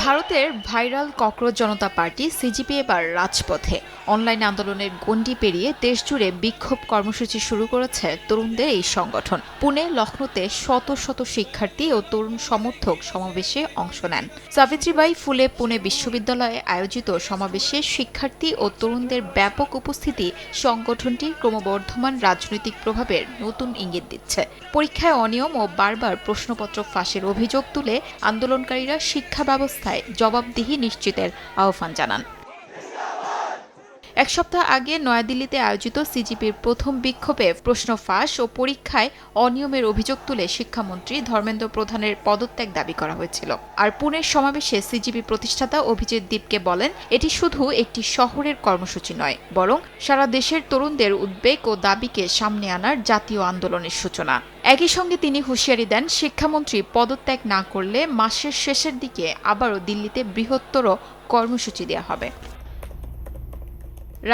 ভারতের viral cockroach জনতা party CGPA এবার রাজপথে অনলাইন আন্দোলনের গণ্ডি পেরিয়ে দেশজুড়ে বিক্ষোভ কর্মসূচি শুরু করেছে তরুণদের এই সংগঠন। পুনে, লখনৌতে শত শত শিক্ষার্থী ও তরুণ সমর্থক সমাবেশে অংশ নেন। সাবিত্রীবাই ফুলে পুনে বিশ্ববিদ্যালয়ে আয়োজিত সমাবেশে শিক্ষার্থী ও তরুণদের ব্যাপক উপস্থিতি সংগঠনটির ক্রমবর্ধমান রাজনৈতিক প্রভাবের নতুন ইঙ্গিত দিচ্ছে। পরীক্ষায় অনিয়ম ও বারবার প্রশ্নপত্র ফাঁসের অভিযোগ তুলে আন্দোলনকারীরা শিক্ষা ব্যবস্থায় জবাবদিহি নিশ্চিতের আহ্বান জানান। এক সপ্তাহ আগে নয়াদিল্লিতে আয়োজিত সিজিপির প্রথম বিক্ষোভে প্রশ্ন ফাঁস ও পরীক্ষায় অনিয়মের অভিযোগ তুলে শিক্ষামন্ত্রী ধর্মেন্দ্র প্রধানের পদত্যাগ দাবি করা হয়েছিল। আর পুনের সমাবেশে সিজিপি প্রতিষ্ঠাতা অভিজিৎ দীপকে বলেন, এটি শুধু একটি শহরের কর্মসূচি নয়, বরং সারা দেশের তরুণদের উদ্বেগ ও দাবিকে সামনে আনার জাতীয় আন্দোলনের সূচনা। একই সঙ্গে তিনি হুঁশিয়ারি দেন, শিক্ষামন্ত্রী পদত্যাগ না করলে মাসের শেষের দিকে আবারও দিল্লিতে বৃহত্তর কর্মসূচি দেওয়া হবে।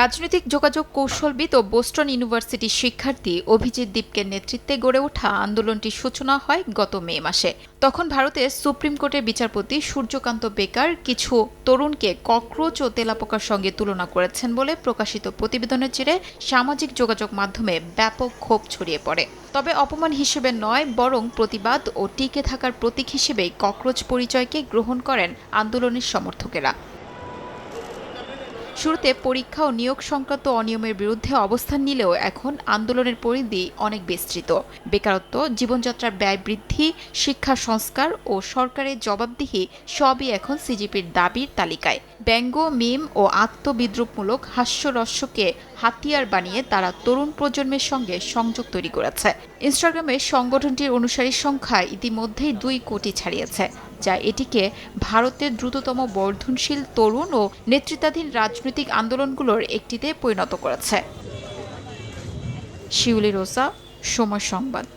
রাজনৈতিক যোগাযোগ কৌশলবিদ ও বোস্টন ইউনিভার্সিটির শিক্ষার্থী অভিজিৎ দীপকের নেতৃত্বে গড়ে ওঠা আন্দোলনটির সূচনা হয় গত মে মাসে। তখন ভারতের সুপ্রিম কোর্টের বিচারপতি সূর্যকান্ত বেকার কিছু তরুণকে ককরোচ ও তেলাপোকার সঙ্গে তুলনা করেছেন বলে প্রকাশিত প্রতিবেদনের জেরে সামাজিক যোগাযোগ মাধ্যমে ব্যাপক ক্ষোভ ছড়িয়ে পড়ে। তবে অপমান হিসেবে নয়, বরং প্রতিবাদ ও টিকে থাকার প্রতীক হিসেবেই ককরোচ পরিচয়কে গ্রহণ করেন আন্দোলনের সমর্থকেরা। শুরুতে পরীক্ষা ও নিয়োগ সংক্রান্ত অনিয়মের বিরুদ্ধে অবস্থান নিলেও এখন আন্দোলনের পরিধি অনেক বিস্তৃত। বেকারত্ব, জীবনযাত্রার ব্যয় বৃদ্ধি, শিক্ষা সংস্কার ও সরকারের জবাবদিহি সবই এখন সিজিপির দাবির তালিকায়। ব্যঙ্গ, মিম ও আত্মবিদ্রুপমূলক হাস্যরস্যকে হাতিয়ার বানিয়ে তারা তরুণ প্রজন্মের সঙ্গে সংযোগ তৈরি করেছে। ইনস্টাগ্রামে সংগঠনটির অনুসারীর সংখ্যা ইতিমধ্যেই 2 কোটি ছাড়িয়েছে, যা এটিকে ভারতের দ্রুততম বর্ধনশীল তরুণ ও নেতৃত্বাধীন রাজনৈতিক আন্দোলনগুলোর একটিতে পরিণত করেছে। শিউলি রোজা, সময় সংবাদ।